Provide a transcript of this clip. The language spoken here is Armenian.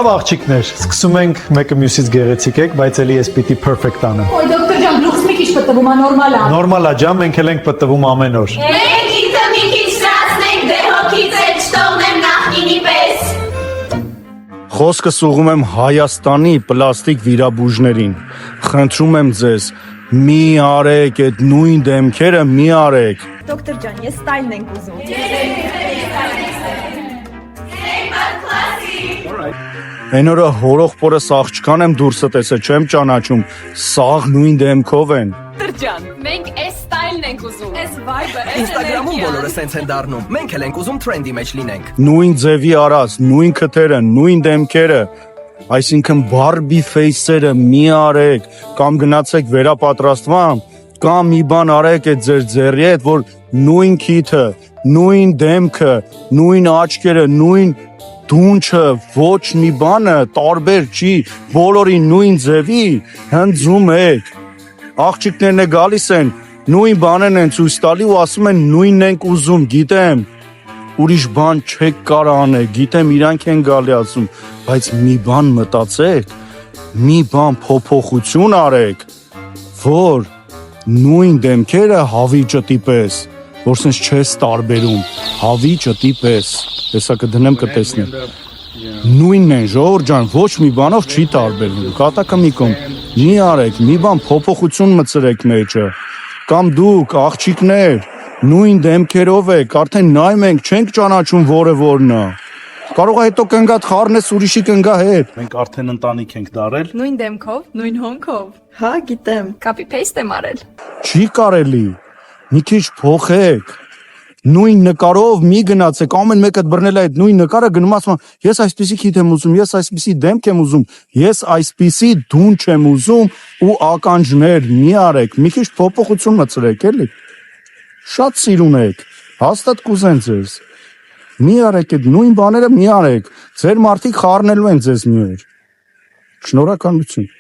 Լավ աղջիկներ, սկսում ենք մեկը մյուսից գեղեցիկ եք, բայց էլի ես պիտի perfect անեմ։ Ոյ դոկտոր ջան, գլուխս մի քիչ պտտվում է, նորմալ է։ Նորմալ է ջան, մենք էլ ենք պտտվում ամեն օր։ Մենք ինձը մի քիչ սրացնենք, դե հոգից էլ չթողնեմ նախկինի պես։ Խոսքս ուղղում եմ Հայաստանի պլաստիկ վիրաբույժներին։ Խնդրում եմ ձեզ, մի արեք այդ նույն դեմքերը, մի արեք։ Դոկտոր ջան, ես ստայլն ենք ուզում։ Այն օրը հորոխբորս աղջկան եմ դուրսը տեսել, չեմ ճանաչում, սաղ նույն դեմքով են։ Դոկտոր ջան, մենք այս ստայլն ենք ուզում։ Այս vibe-ը, այս Instagram-ում բոլորը սենց են դառնում։ Մենք էլ ենք ուզում trend-ի մեջ լինենք։ Նույն ձևի արած, նույն քթերը, նույն դեմքերը, այսինքն Barbie face-երը մի արեք, կամ գնացեք վերապատրաստման, կամ մի բան արեք այդ ձեր ձեռի հետ, որ նույն քիթը, նույն դեմքը, նույն աչքերը, նույն դունչը, ոչ մի բանը տարբեր չի, բոլորին նույն ձևի հնձում եք։ Աղջիկներն է գալիս են, նույն բանեն են ցույց տալի ու ասում են նույնն ենք ուզում, գիտեմ, ուրիշ բան չեք կարող անել, գիտեմ իրանք են գալի ասում, բայց մի բան մտածեք, մի բան փոփոխություն արեք, որ նույն դեմքերը հավի ճտի պես, որ սենց չես տարբերում, հավի ճտի պես, հեսա կդնեմ կտեսնեմ, նույնն են ժողովուրդ ջան, ոչ մի բանով չի տարբերվում, կատակը մի կողմ, մի արեք, մի բան փոփոխություն մտցրեք մեջը, կամ դուք աղջիկներ, նույն դեմքերով եք, արդեն նայում ենք, չենք ճանաչում որը որն է, կարող է հետո կնգա խառնես ուրիշի կնգա հետ։ Մենք արդեն ընտանիք ենք դարել։ նույն դեմքով, նույն հոնքով։ Հա, գիտեմ։ Copy paste եմ արել։ Չի կարելի, մի քիչ փոխեք, նույն նկարով մի գնացեք, ամեն մեկը բռնել է այդ նույն նկարը գնում ասում, ես այսպիսի քիթ եմ ուզում, ես այսպիսի դեմք եմ ուզում, ես այսպիսի դունչ եմ ուզում ու ականջներ մի արեք, մի քիչ փոփոխություն մտցրեք էլի, շատ սիրուն եք, հաստատ կուզեն ձեզ, մի արեք այդ նույն բաները մի արեք, ձեր մարդիկ խառնելու են ձեզ մի օր, շնորհակալություն։